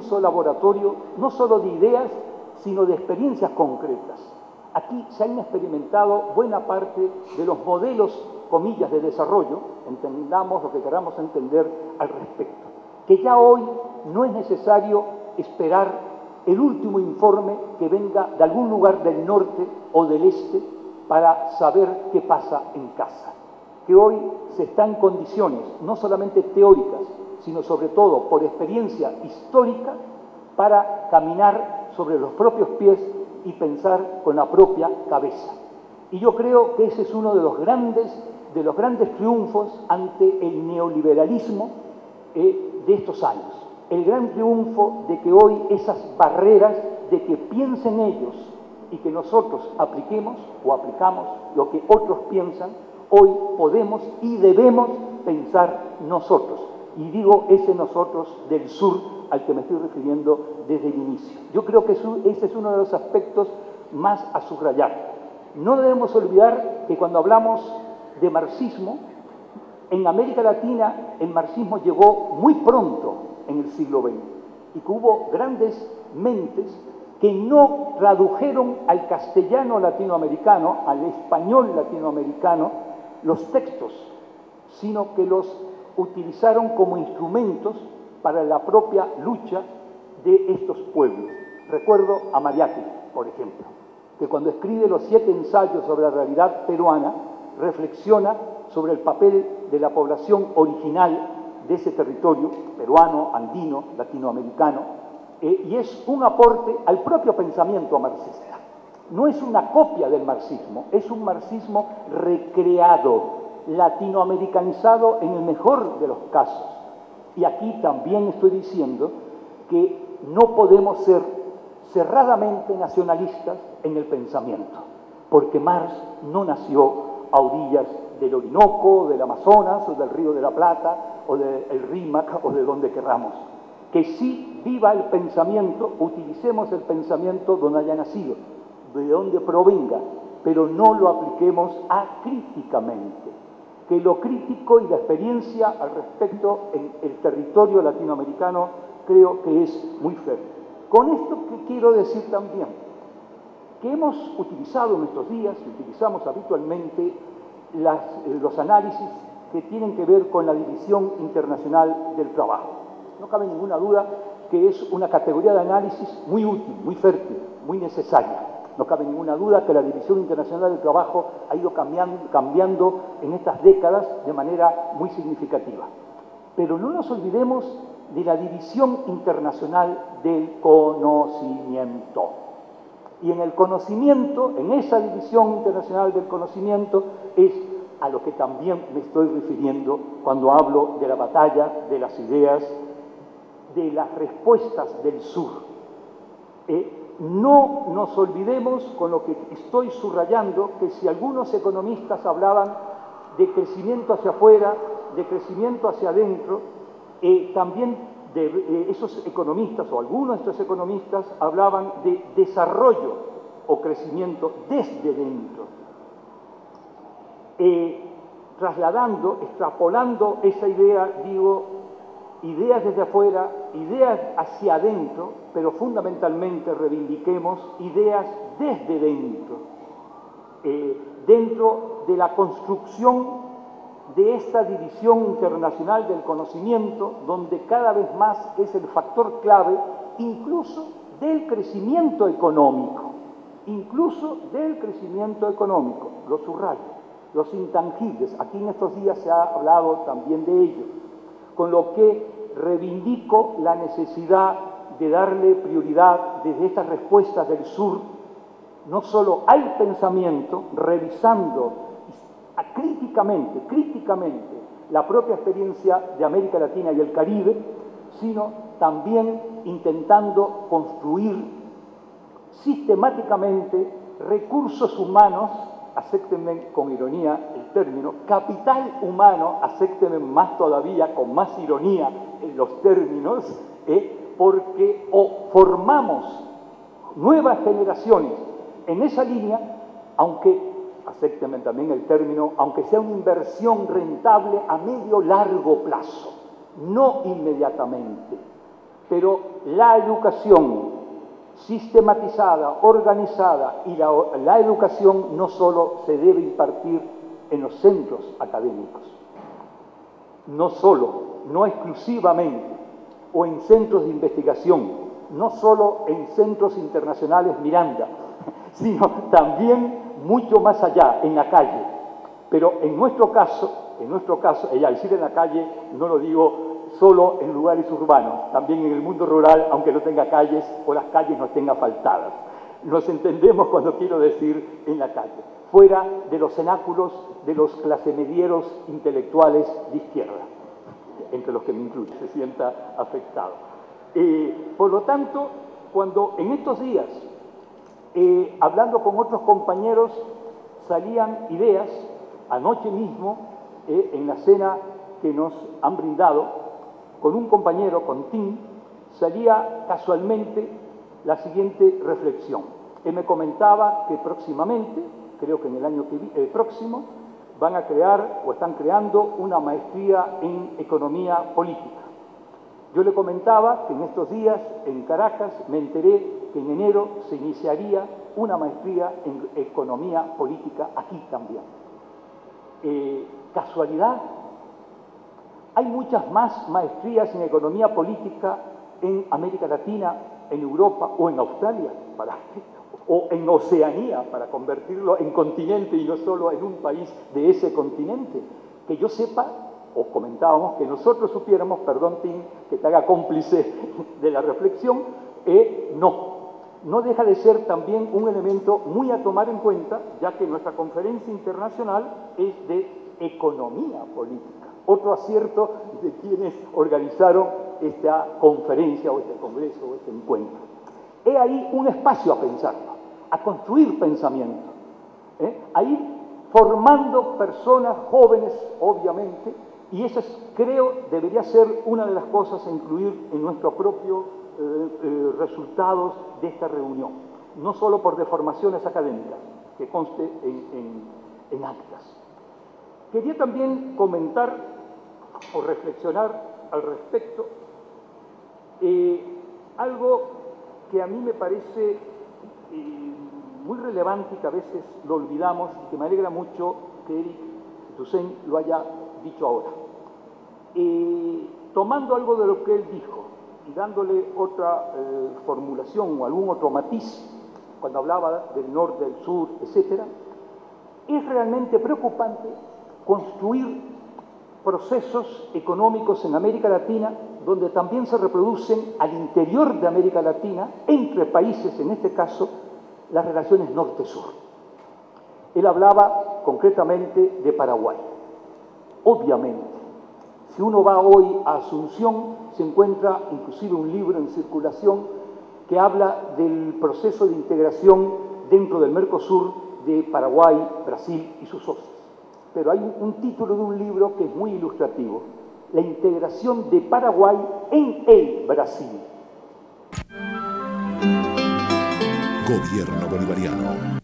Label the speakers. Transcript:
Speaker 1: inmenso laboratorio, no solo de ideas, sino de experiencias concretas. Aquí se han experimentado buena parte de los modelos, comillas, de desarrollo, entendamos lo que queramos entender al respecto, que ya hoy no es necesario esperar el último informe que venga de algún lugar del norte o del este para saber qué pasa en casa, que hoy se está en condiciones, no solamente teóricas, sino sobre todo por experiencia histórica, para caminar sobre los propios pies y pensar con la propia cabeza. Y yo creo que ese es uno de los grandes triunfos ante el neoliberalismo de estos años. El gran triunfo de que hoy esas barreras de que piensen ellos y que nosotros apliquemos o aplicamos lo que otros piensan, hoy podemos y debemos pensar nosotros. Y digo ese nosotros del sur al que me estoy refiriendo desde el inicio. Yo creo que ese es uno de los aspectos más a subrayar. No debemos olvidar que cuando hablamos de marxismo, en América Latina el marxismo llegó muy pronto en el siglo XX y que hubo grandes mentes que no tradujeron al castellano latinoamericano, al español latinoamericano, los textos, sino que los utilizaron como instrumentos para la propia lucha de estos pueblos. Recuerdo a Mariátegui, por ejemplo, que cuando escribe los 7 ensayos sobre la realidad peruana, reflexiona sobre el papel de la población original de ese territorio peruano, andino, latinoamericano, y es un aporte al propio pensamiento marxista. No es una copia del marxismo, es un marxismo recreado, latinoamericanizado en el mejor de los casos. Y aquí también estoy diciendo que no podemos ser cerradamente nacionalistas en el pensamiento, porque Marx no nació a orillas del Orinoco, del Amazonas, o del Río de la Plata, o del Rímac, o de donde querramos. Que sí viva el pensamiento, utilicemos el pensamiento donde haya nacido, de donde provenga, pero no lo apliquemos acríticamente. Que lo crítico y la experiencia al respecto en el territorio latinoamericano creo que es muy fértil. Con esto que quiero decir también, que hemos utilizado en estos días, y utilizamos habitualmente, los análisis que tienen que ver con la División Internacional del Trabajo. No cabe ninguna duda que es una categoría de análisis muy útil, muy fértil, muy necesaria. No cabe ninguna duda que la División Internacional del Trabajo ha ido cambiando en estas décadas de manera muy significativa. Pero no nos olvidemos de la División Internacional del Conocimiento. Y en el conocimiento, en esa División Internacional del Conocimiento, es a lo que también me estoy refiriendo cuando hablo de la batalla de las ideas, de las respuestas del sur. No nos olvidemos, con lo que estoy subrayando, que si algunos economistas hablaban de crecimiento hacia afuera, de crecimiento hacia adentro, también de esos economistas, o algunos de estos economistas, hablaban de desarrollo o crecimiento desde dentro. Trasladando, extrapolando esa idea, digo, ideas desde afuera, ideas hacia adentro, pero fundamentalmente reivindiquemos ideas desde dentro, dentro de la construcción de esta división internacional del conocimiento, donde cada vez más es el factor clave, incluso del crecimiento económico, lo subrayo, los intangibles, aquí en estos días se ha hablado también de ello, con lo que reivindico la necesidad de darle prioridad desde estas respuestas del sur, no solo al pensamiento, revisando críticamente la propia experiencia de América Latina y el Caribe, sino también intentando construir sistemáticamente recursos humanos, acéptenme con ironía el término, capital humano, acéptenme más todavía, con más ironía en los términos, porque o formamos nuevas generaciones en esa línea, aunque, acéptenme también el término, aunque sea una inversión rentable a medio largo plazo, no inmediatamente, pero la educación sistematizada, organizada, y la educación no solo se debe impartir en los centros académicos, no solo, no exclusivamente, o en centros de investigación, no solo en centros internacionales Miranda, sino también mucho más allá, en la calle. Pero en nuestro caso, y al decir en la calle, no lo digo solo en lugares urbanos, también en el mundo rural, aunque no tenga calles o las calles no estén asfaltadas. Nos entendemos cuando quiero decir en la calle, fuera de los cenáculos de los clasemedieros intelectuales de izquierda, entre los que me incluyo, se sienta afectado. Por lo tanto, cuando en estos días, hablando con otros compañeros, salían ideas, anoche mismo, en la cena que nos han brindado, con un compañero, con Tim, salía casualmente la siguiente reflexión. Él me comentaba que próximamente, creo que en el año próximo, van a crear o están creando una maestría en economía política. Yo le comentaba que en estos días en Caracas me enteré que en enero se iniciaría una maestría en economía política aquí también. ¿Casualidad? Hay muchas más maestrías en economía política en América Latina, en Europa o en Australia, o en Oceanía, para convertirlo en continente y no solo en un país de ese continente. Que yo sepa, o comentábamos, que nosotros supiéramos, perdón, Tim, que te haga cómplice de la reflexión, no deja de ser también un elemento muy a tomar en cuenta, ya que nuestra conferencia internacional es de economía política. Otro acierto de quienes organizaron esta conferencia o este congreso o este encuentro. He ahí un espacio a pensarlo, a construir pensamiento, a ir formando personas jóvenes, obviamente, y eso creo debería ser una de las cosas a incluir en nuestros propios resultados de esta reunión, no solo por deformaciones académicas, que conste en actas. Quería también comentar o reflexionar al respecto algo que a mí me parece muy relevante y que a veces lo olvidamos y que me alegra mucho que Eric Toussaint lo haya dicho ahora. Tomando algo de lo que él dijo y dándole otra formulación o algún otro matiz, cuando hablaba del norte, del sur, etc., es realmente preocupante construir procesos económicos en América Latina donde también se reproducen al interior de América Latina, entre países, en este caso, las relaciones norte-sur. Él hablaba concretamente de Paraguay. Obviamente, si uno va hoy a Asunción, se encuentra inclusive un libro en circulación que habla del proceso de integración dentro del Mercosur de Paraguay, Brasil y sus socios. Pero hay un título de un libro que es muy ilustrativo: la integración de Paraguay en el Brasil.
Speaker 2: Gobierno Bolivariano.